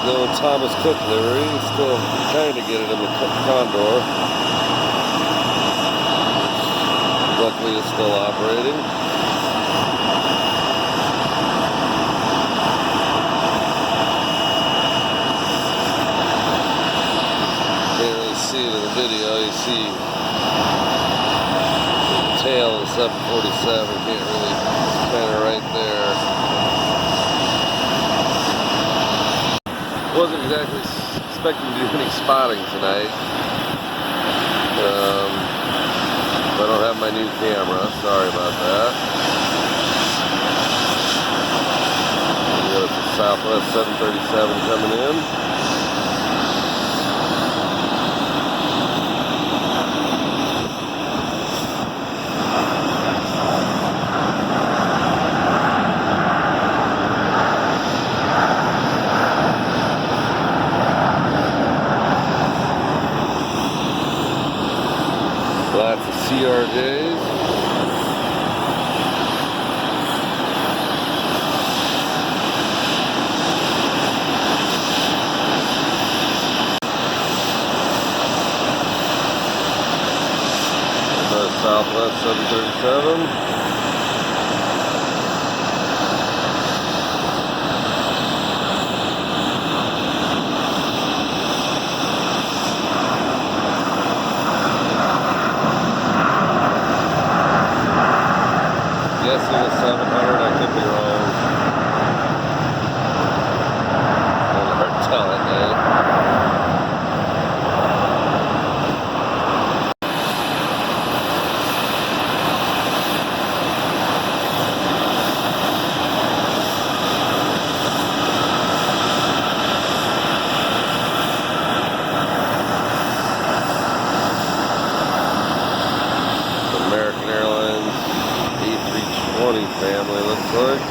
No Thomas Cook livery. Still kind of get it in the Condor. Luckily it's still operating. Can't really see it in the video. You see the tail of the 747. Can't really, it's kind of right there. Wasn't exactly expecting to do any spotting tonight. I don't have my new camera. Sorry about that. There's the Southwest 737 coming in. Lots of CRJs. Another Southwest 737. Guessing a 700, I could be wrong. Kind of hard to tell at night. American Airlines A320 family, looks like.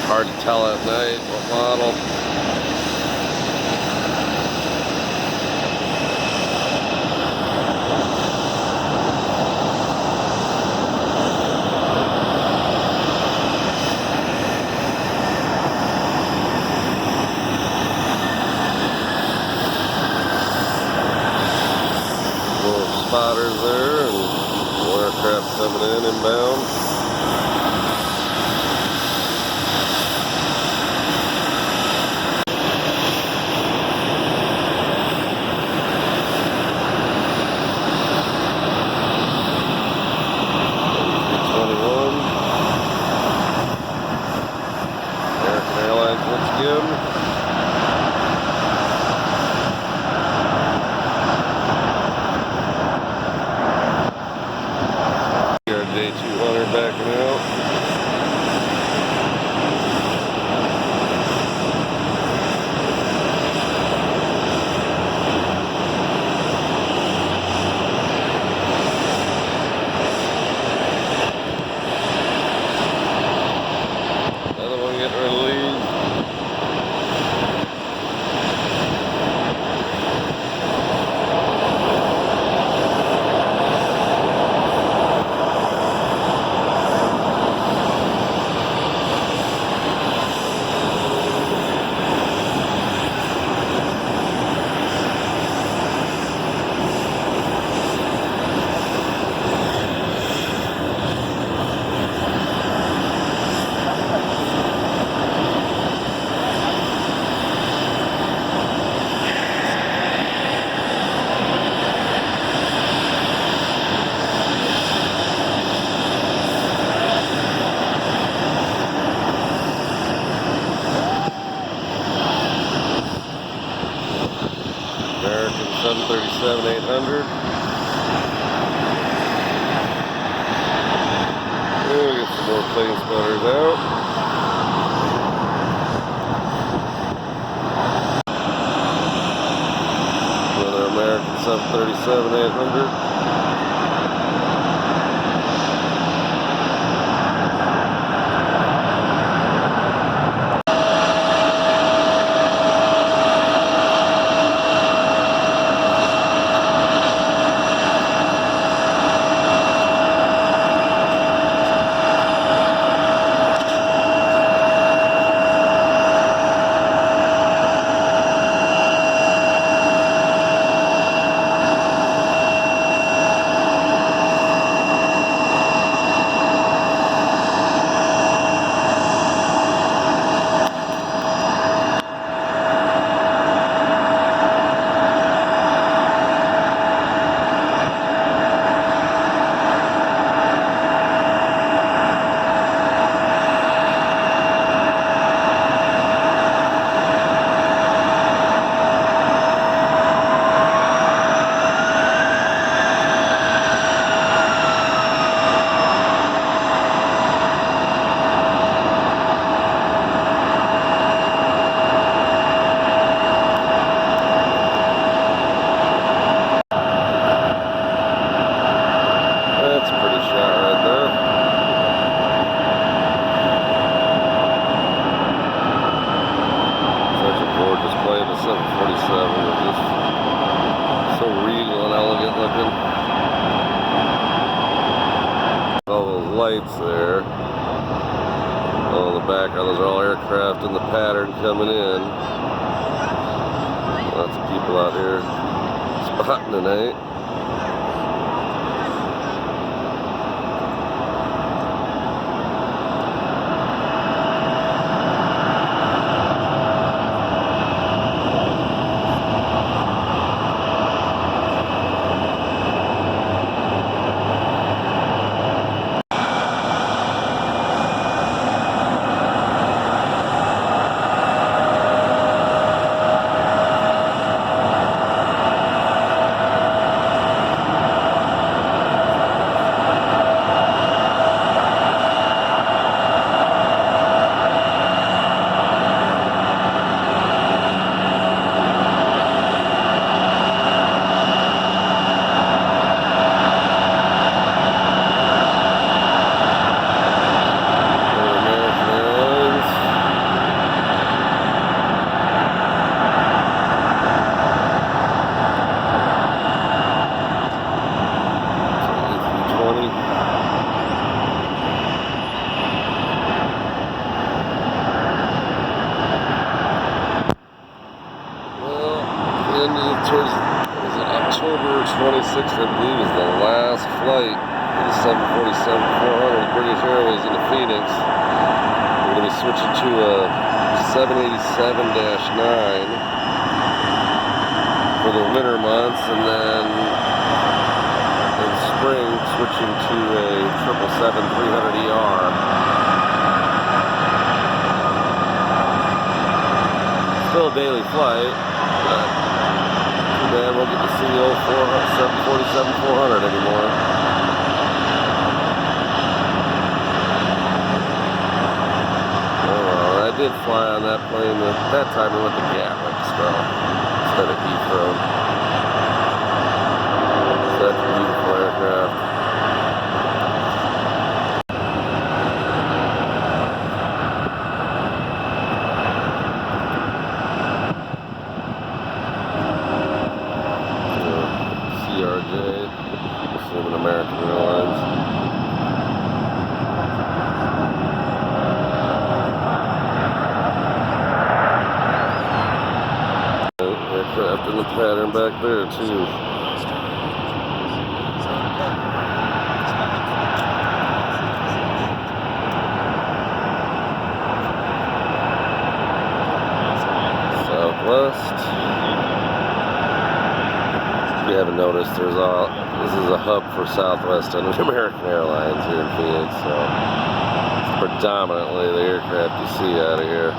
Hard to tell at night what model. Little spotters there and more aircraft coming in inbound. American Airlines once again. J200 backing out. Another one getting released. American 737-800. We'll get some more plane spotters out. Another American 737-800. 747. They're just so regal and elegant looking. All those lights there. Oh, in the background, those are all aircraft in the pattern coming in. Lots of people out here spotting tonight. Towards October 26th, I believe, is the last flight of the 747-400 British Airways into Phoenix. We're going to be switching to a 787-9 for the winter months, and then in spring switching to a 777-300ER. Still a daily flight, but man, we'll get to see the old 747-400 anymore. I did fly on that plane. At that time we went to Gatwick, so instead of Heathrow. That's a beautiful aircraft. CRJ, assuming American Airlines. Aircraft in the pattern back there too. Southwest. If you haven't noticed, this is a hub for Southwest and American Airlines here in Phoenix, so it's predominantly the aircraft you see out of here.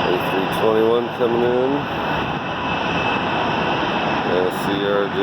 A321 coming in, and a CRJ.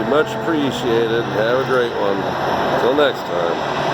much appreciated. Have a great one. Until next time.